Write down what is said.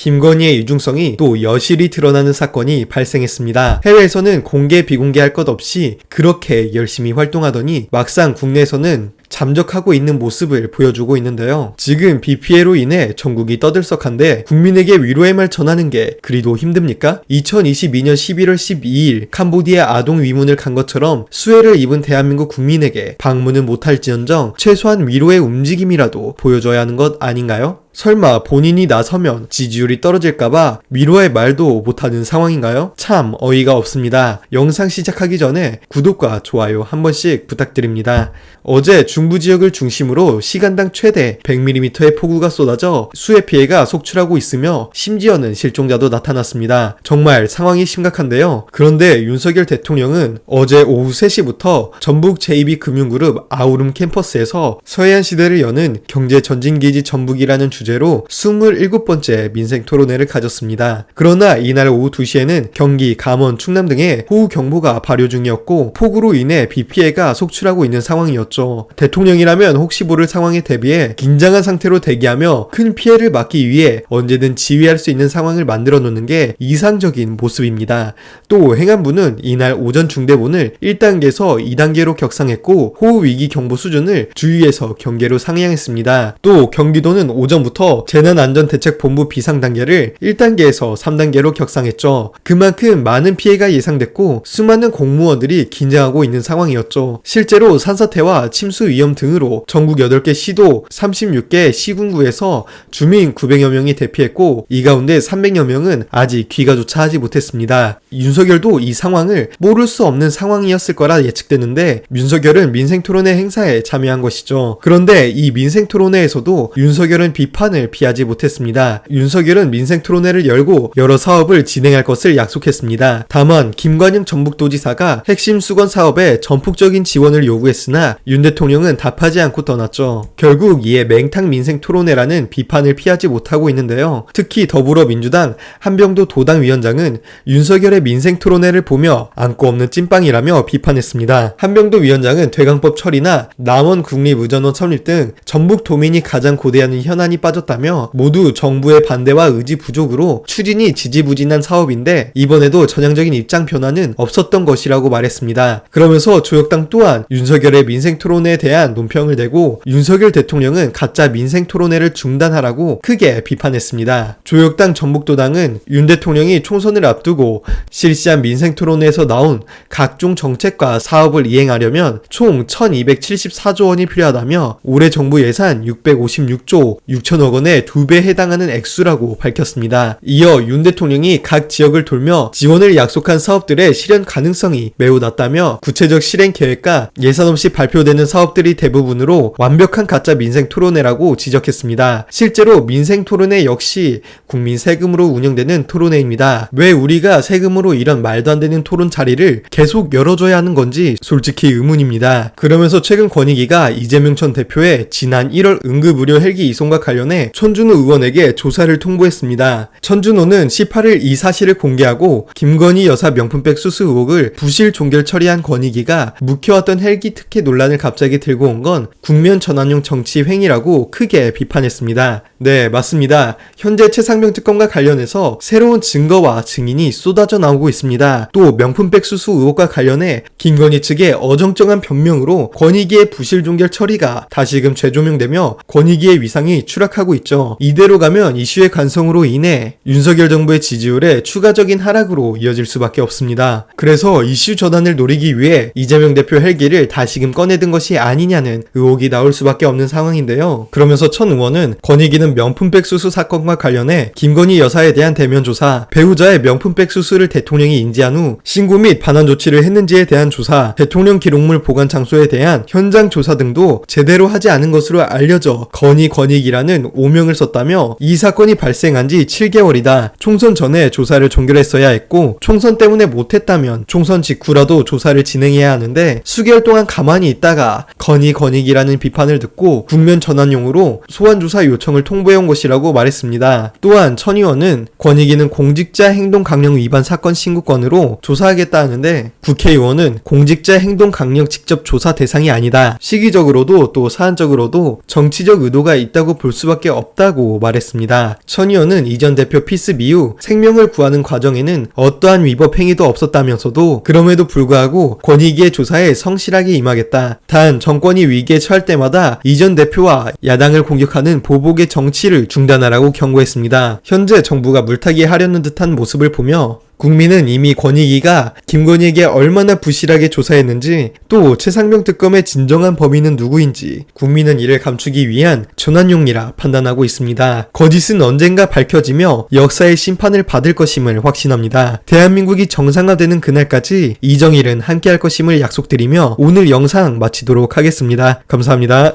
김건희의 이중성이 또 여실히 드러나는 사건이 발생했습니다. 해외에서는 공개 비공개할 것 없이 그렇게 열심히 활동하더니 막상 국내에서는 잠적하고 있는 모습을 보여주고 있는데요. 지금 비 피해로 인해 전국이 떠들썩한데 국민에게 위로의 말 전하는 게 그리도 힘듭니까? 2022년 11월 12일 캄보디아 아동 위문을 간 것처럼 수해를 입은 대한민국 국민에게 방문은 못할지언정 최소한 위로의 움직임이라도 보여줘야 하는 것 아닌가요? 설마 본인이 나서면 지지율이 떨어질까봐 위로의 말도 못하는 상황인가요? 참 어이가 없습니다. 영상 시작하기 전에 구독과 좋아요 한 번씩 부탁드립니다. 어제 중부 지역을 중심으로 시간당 최대 100mm의 폭우가 쏟아져 수해 피해가 속출하고 있으며 심지어는 실종자도 나타났습니다. 정말 상황이 심각한데요. 그런데 윤석열 대통령은 어제 오후 3시부터 전북 제2비금융그룹 아우름 캠퍼스에서 서해안 시대를 여는 경제전진기지 전북이라는 주제로 27번째 민생토론회를 가졌습니다. 그러나 이날 오후 2시에는 경기, 감원, 충남 등에 호우경보가 발효 중이었고 폭우로 인해 비 피해가 속출하고 있는 상황이었죠. 대통령이라면 혹시 모를 상황에 대비해 긴장한 상태로 대기하며 큰 피해를 막기 위해 언제든 지휘할 수 있는 상황을 만들어 놓는 게 이상적인 모습입니다. 또 행안부는 이날 오전 중대본을 1단계에서 2단계로 격상했고 호우위기 경보 수준을 주의에서 경계로 상향했습니다. 또 경기도는 오전부터 재난안전대책본부 비상단계를 1단계에서 3단계로 격상했죠. 그만큼 많은 피해가 예상됐고 수많은 공무원들이 긴장하고 있는 상황이었죠. 실제로 산사태와 침수 위험 등으로 전국 8개 시도 36개 시군구에서 주민 900여 명이 대피했고 이 가운데 300여 명은 아직 귀가조차 하지 못했습니다. 윤석열도 이 상황을 모를 수 없는 상황이었을 거라 예측되는데 윤석열은 민생토론회 행사에 참여한 것이죠. 그런데 이 민생토론회에서도 윤석열은 비판을 피하지 못했습니다. 윤석열은 민생토론회를 열고 여러 사업을 진행할 것을 약속했습니다. 다만 김관영 전북도지사가 핵심 수건 사업에 전폭적인 지원을 요구했으나 윤 대통령은 답하지 않고 떠났죠. 결국 이에 맹탕 민생토론회라는 비판을 피하지 못하고 있는데요. 특히 더불어민주당 한병도 도당위원장은 윤석열의 민생토론회를 보며 안고 없는 찐빵이라며 비판했습니다. 한병도 위원장은 퇴강법 처리나 남원 국립의전원 설립 등 전북도민이 가장 고대하는 현안이 빠졌다며 모두 정부의 반대와 의지 부족으로 추진이 지지부진한 사업인데 이번에도 전향적인 입장 변화는 없었던 것이라고 말했습니다. 그러면서 조혁당 또한 윤석열의 민생토론회에 대한 논평을 내고 윤석열 대통령은 가짜 민생토론회를 중단하라고 크게 비판했습니다. 조혁당 전북도당은 윤 대통령이 총선을 앞두고 실시한 민생토론회에서 나온 각종 정책과 사업을 이행하려면 총 1274조 원이 필요하다며 올해 정부 예산 656조 6천억 원의 2배 해당하는 액수라고 밝혔습니다. 이어 윤 대통령이 각 지역을 돌며 지원을 약속한 사업들의 실현 가능성이 매우 낮다며 구체적 실행 계획과 예산 없이 발표되는 사업들이 대부분으로 완벽한 가짜 민생토론회라고 지적했습니다. 실제로 민생토론회 역시 국민 세금으로 운영되는 토론회입니다. 왜 우리가 세금으로 이런 말도 안 되는 토론 자리를 계속 열어줘야 하는 건지 솔직히 의문입니다. 그러면서 최근 권익위가 이재명 전 대표의 지난 1월 응급의료 헬기 이송과 관련해 천준호 의원에게 조사를 통보했습니다. 천준호는 18일 이 사실을 공개하고 김건희 여사 명품백 수수 의혹을 부실 종결 처리한 권익위가 묵혀왔던 헬기 특혜 논란을 갑자기 들고 온 건 국면 전환용 정치 횡이라고 크게 비판했습니다. 네, 맞습니다. 현재 최상병 특검과 관련해서 새로운 증거와 증인이 쏟아져 나오고 있습니다. 또 명품백 수수 의혹과 관련해 김건희 측의 어정쩡한 변명으로 권익위의 부실 종결 처리가 다시금 재조명되며 권익위의 위상이 추락하고 있죠. 이대로 가면 이슈의 관성으로 인해 윤석열 정부의 지지율에 추가적인 하락으로 이어질 수밖에 없습니다. 그래서 이슈 전환을 노리기 위해 이재명 대표 헬기를 다시금 꺼내든 것이 아니냐는 의혹이 나올 수밖에 없는 상황인데요. 그러면서 천 의원은 권익위는 명품백 수수 사건과 관련해 김건희 여사에 대한 대면 조사, 배우자의 명품백 수수를 대통령이 인지한 후 신고 및 반환 조치를 했는지에 대한 조사, 대통령 기록물 보관 장소에 대한 현장 조사 등도 제대로 하지 않은 것으로 알려져 권익이라는 오명을 썼다며 이 사건이 발생한 지 7개월이다. 총선 전에 조사를 종결했어야 했고 총선 때문에 못했다면 총선 직후라도 조사를 진행해야 하는데 수개월 동안 가만히 있다가 권익이라는 비판을 듣고 국면 전환용으로 소환조사 요청을 통보해온 것이라고 말했습니다. 또한 천 의원은 권익위는 공직자 행동 강령 위반 사건 신고건으로 조사하겠다 하는데 국회의원은 공직자 행동 강령 직접 조사 대상이 아니다. 시기적으로도 또 사안적으로도 정치적 의도가 있다고 볼 수밖에 수밖에 없다고 말했습니다. 천 의원은 이 전 대표 피습 이후 생명을 구하는 과정에는 어떠한 위법 행위도 없었다면서도 그럼에도 불구하고 권익위의 조사에 성실하게 임하겠다. 단 정권이 위기에 처할 때마다 이 전 대표와 야당을 공격하는 보복의 정치를 중단하라고 경고했습니다. 현재 정부가 물타기 하려는 듯한 모습을 보며 국민은 이미 권익위가 김건희에게 얼마나 부실하게 조사했는지, 또 최상병 특검의 진정한 범인은 누구인지 국민은 이를 감추기 위한 전환용이라 판단하고 있습니다. 거짓은 언젠가 밝혀지며 역사의 심판을 받을 것임을 확신합니다. 대한민국이 정상화되는 그날까지 이정일은 함께할 것임을 약속드리며 오늘 영상 마치도록 하겠습니다. 감사합니다.